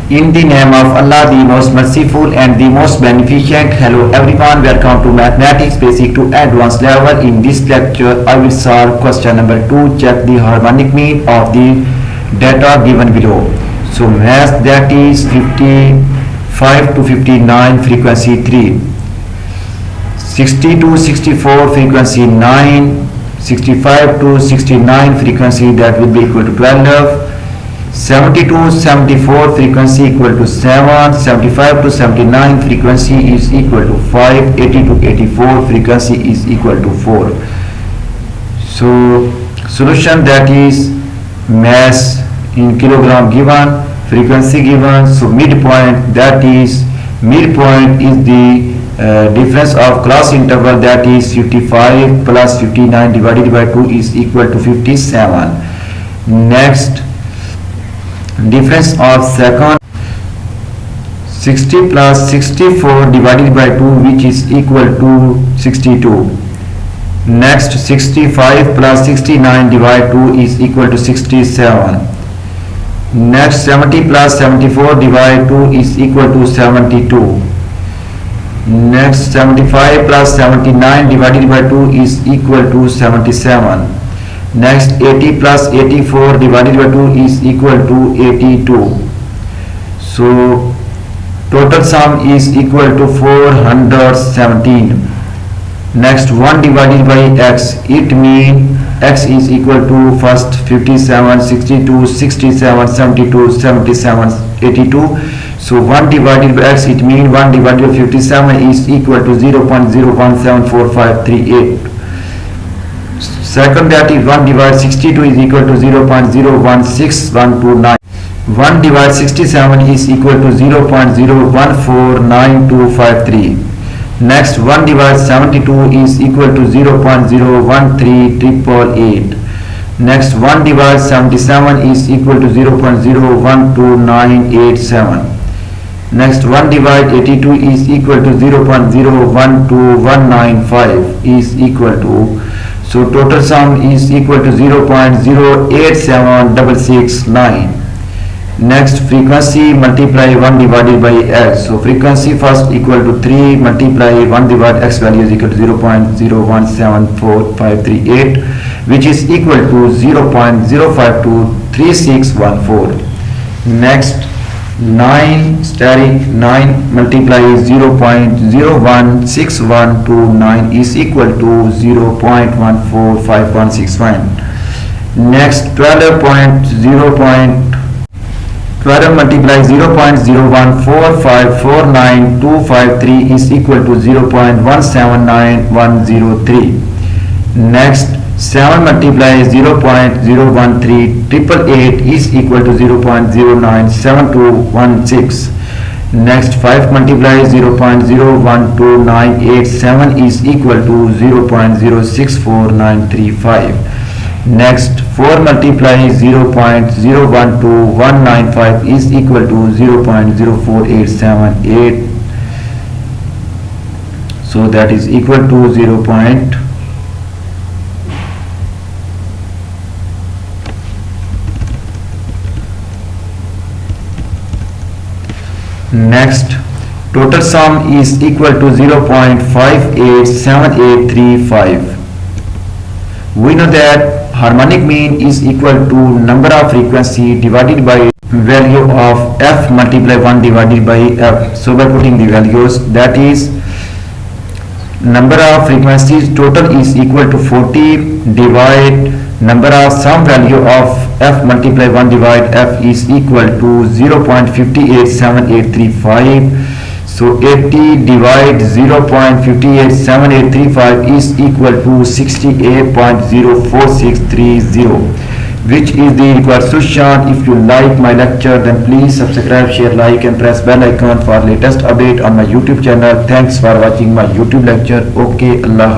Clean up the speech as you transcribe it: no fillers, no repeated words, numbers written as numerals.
In the name of Allah, the most merciful and the most beneficent. Hello everyone, welcome to Mathematics Basic to Advanced level. In this lecture, I will solve question number 2. Check the harmonic mean of the data given below. So mass, that is 55 to 59, frequency 3. 60 to 64, frequency 9. 65 to 69, frequency that will be equal to 12. 70 to 74, frequency equal to 7. 75 to 79, frequency is equal to 5. 80 to 84, frequency is equal to 4. So solution, that is mass in kilogram given, frequency given. So midpoint, that is midpoint is the difference of class interval, that is 55 plus 59 divided by 2 is equal to 57. Next, difference of second, 60 plus 64 divided by 2, which is equal to 62. Next, 65 plus 69 divided 2 is equal to 67. Next, 70 plus 74 divided 2 is equal to 72. Next, 75 plus 79 divided by 2 is equal to 77. Next, 80 plus 84 divided by 2 is equal to 82. So total sum is equal to 417. Next, 1 divided by x, it means x is equal to first 57, 62, 67, 72, 77, 82. So 1 divided by x, it means 1 divided by 57 is equal to 0.01745538. Second, that is 1 divided 62 is equal to 0.016129. 1 divided 67 is equal to 0.014923. Next, 1 divided 72 is equal to 0.013888. Next, 1 divided 77 is equal to 0.012987. Next, 1 divided 82 is equal to 0.012195 is equal to, so total sum is equal to 0.087669. Next, frequency multiply 1 divided by x. So frequency first equal to 3 multiply 1 divided x value is equal to 0.01745538, which is equal to 0.0523614. Next, 9 static 9 multiply 0.016129 is equal to 0.145161. Next, 12 multiply 0.01454923 is equal to 0.179103. Next, 7 multiply 0.013888 is equal to 0.097216. Next, 5 multiply 0.012987 is equal to 0.064935. Next, 4 multiply 0.012195 is equal to 0.04878. So that is equal to 0. Next, total sum is equal to 0.587835. We know that harmonic mean is equal to number of frequency divided by value of f multiply 1 divided by f. So by putting the values, that is number of frequencies total is equal to 40 divide number of some value of f multiply 1 divide f is equal to 0.587835. So 80 divide 0.587835 is equal to 68.04630, which is the required solution. If you like my lecture, then please subscribe, share, like and press bell icon for latest update on my YouTube channel. Thanks for watching my YouTube lecture. Okay, Allah.